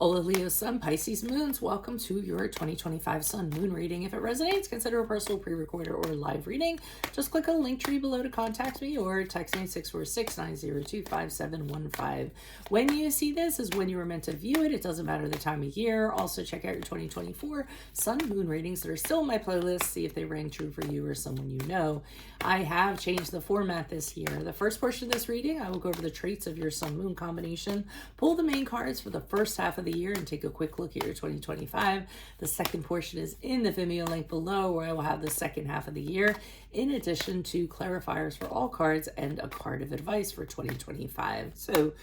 Hola Leo Sun, Pisces Moons, welcome to your 2025 Sun Moon reading. If it resonates, consider a personal pre-recorded or live reading. Just click on the link tree below to contact me or text me 646-902-5715. When you see this is when you were meant to view it. It doesn't matter the time of year. Also check out your 2024 Sun Moon readings that are still in my playlist. See if they rang true for you or someone you know. I have changed the format this year. The first portion of this reading, I will go over the traits of your Sun Moon combination, pull the main cards for the first half of the year and take a quick look at your 2025. The second portion is in the Vimeo link below, where I will have the second half of the year, in addition to clarifiers for all cards and a card of advice for 2025. So,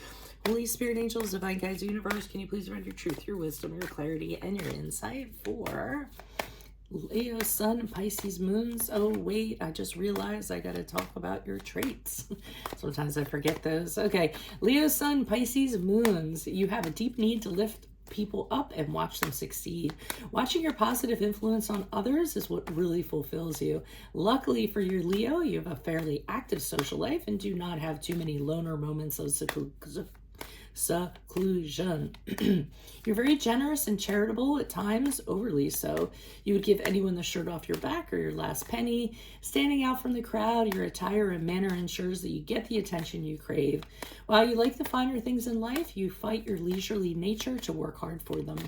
Holy Spirit, angels, divine guides, universe, can you please render your truth, your wisdom, your clarity, and your insight for Leo, Sun, Pisces, Moons. Oh, wait, I just realized I got to talk about your traits. Sometimes I forget those. Okay, Leo, Sun, Pisces, Moons. You have a deep need to lift people up and watch them succeed. Watching your positive influence on others is what really fulfills you. Luckily for your Leo, you have a fairly active social life and do not have too many loner moments of seclusion. You're very generous and charitable at times, overly so. You would give anyone the shirt off your back or your last penny. Standing out from the crowd, your attire and manner ensures that you get the attention you crave. While you like the finer things in life, you fight your leisurely nature to work hard for them.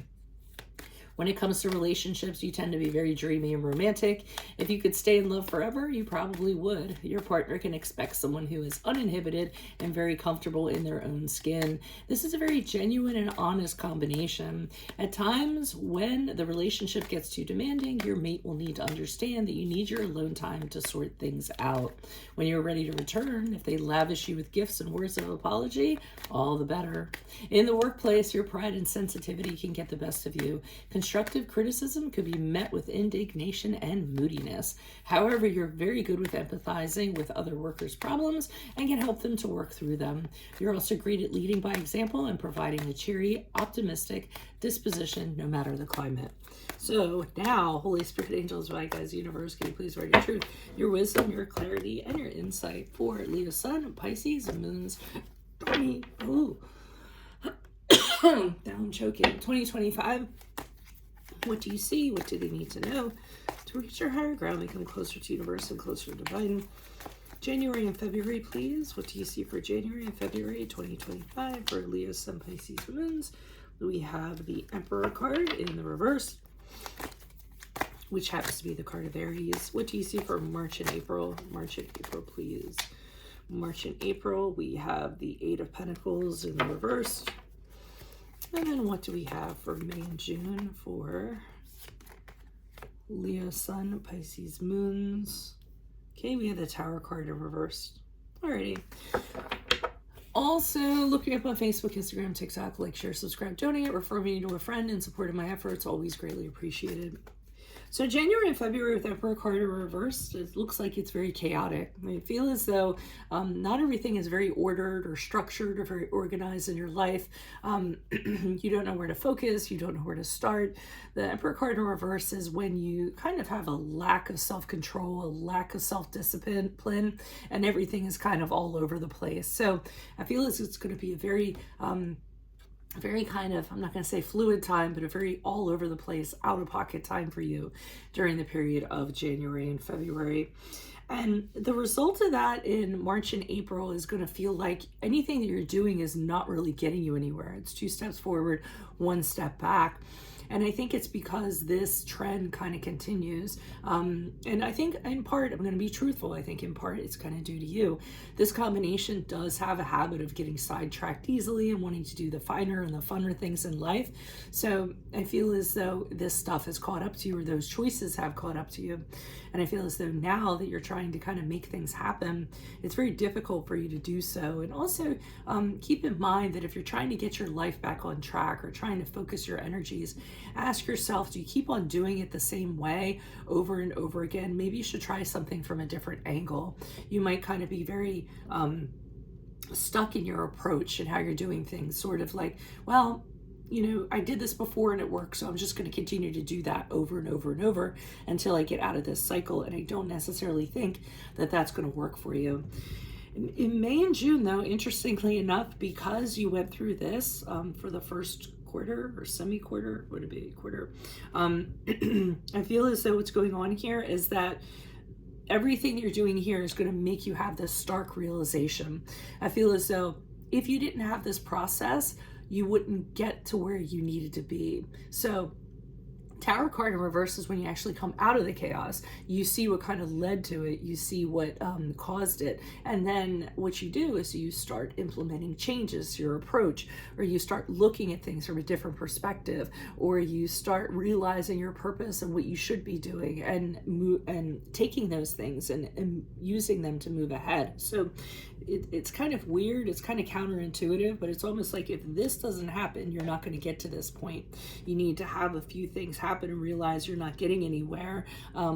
When it comes to relationships, you tend to be very dreamy and romantic. If you could stay in love forever, you probably would. Your partner can expect someone who is uninhibited and very comfortable in their own skin. This is a very genuine and honest combination. At times, when the relationship gets too demanding, your mate will need to understand that you need your alone time to sort things out. When you're ready to return, if they lavish you with gifts and words of apology, all the better. In the workplace, your pride and sensitivity can get the best of you. Constructive criticism could be met with indignation and moodiness. However, you're very good with empathizing with other workers' problems and can help them to work through them. You're also great at leading by example and providing a cheery, optimistic disposition no matter the climate. So now, Holy Spirit, angels, divine guides, universe, can you please write your truth, your wisdom, your clarity, and your insight for Leo, Sun, Pisces, Moons, 20. Ooh. Now I'm choking. 2025. What do you see? What do they need to know to reach your higher ground, become closer to universe and closer to divine? January and February, please. What do you see for January and February 2025 for Leo, Sun, Pisces, Moons? We have the Emperor card in the reverse, which happens to be the card of Aries. What do you see for March and April? March and April, please. March and April, we have the Eight of Pentacles in the reverse. And then what do we have for May and June for Leo, Sun, Pisces, Moons? Okay, we have the Tower card in reverse. Alrighty. Also, look me up on Facebook, Instagram, TikTok, like, share, subscribe, donate, refer me to a friend in support of my efforts. Always greatly appreciated. So January and February with Emperor card in reverse, it looks like it's very chaotic. I feel as though not everything is very ordered or structured or very organized in your life. You don't know where to focus. You don't know where to start. The Emperor card in reverse is when you kind of have a lack of self-control, a lack of self-discipline, and everything is kind of all over the place. So I feel as it's going to be a very kind of, I'm not going to say fluid time, but a very all over the place, out of pocket time for you during the period of January and February. And the result of that in March and April is going to feel like anything that you're doing is not really getting you anywhere. It's 2 steps forward, 1 step back. And I think it's because this trend kind of continues. And I think in part, I'm going to be truthful, I think in part it's kind of due to you. This combination does have a habit of getting sidetracked easily and wanting to do the finer and the funner things in life. So I feel as though this stuff has caught up to you, or those choices have caught up to you. And I feel as though now that you're trying to kind of make things happen, it's very difficult for you to do so. And also keep in mind that if you're trying to get your life back on track or trying to focus your energies, ask yourself, do you keep on doing it the same way over and over again? Maybe you should try something from a different angle. You might kind of be very stuck in your approach and how you're doing things, sort of like, well, you know, I did this before and it worked, so I'm just going to continue to do that over and over and over until I get out of this cycle. And I don't necessarily think that that's going to work for you. In May and June, though, interestingly enough, because you went through this for the first quarter or semi-quarter, would it be quarter? I feel as though what's going on here is that everything you're doing here is going to make you have this stark realization. I feel as though if you didn't have this process, you wouldn't get to where you needed to be. So Tower card in reverse is when you actually come out of the chaos. You see what kind of led to it. You see what caused it. And then what you do is you start implementing changes to your approach, or you start looking at things from a different perspective, or you start realizing your purpose and what you should be doing, and taking those things and using them to move ahead. So it's kind of weird. It's kind of counterintuitive, but it's almost like if this doesn't happen, you're not going to get to this point. You need to have a few things happen and realize you're not getting anywhere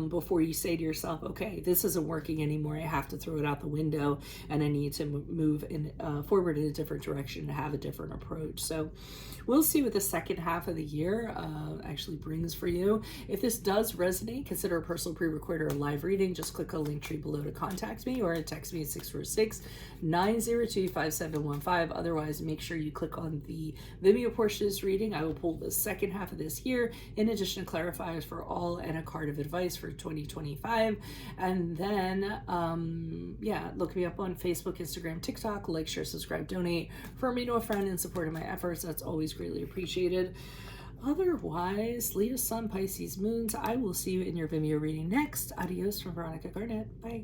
before you say to yourself, okay, this isn't working anymore. I have to throw it out the window, and I need to move forward in a different direction and have a different approach. So we'll see what the second half of the year actually brings for you. If this does resonate, consider a personal pre-recorded or live reading. Just click on the link tree below to contact me, or text me at 646-902-5715. Otherwise, make sure you click on the Vimeo portion of this reading. I will pull the second half of this year, in addition to clarifiers for all and a card of advice for 2025. And then, look me up on Facebook, Instagram, TikTok. Like, share, subscribe, donate. Refer me to a friend in support of my efforts. That's always greatly appreciated. Otherwise, Leo, Sun, Pisces, Moons, I will see you in your Vimeo reading next. Adios from Veronica Garnett. Bye.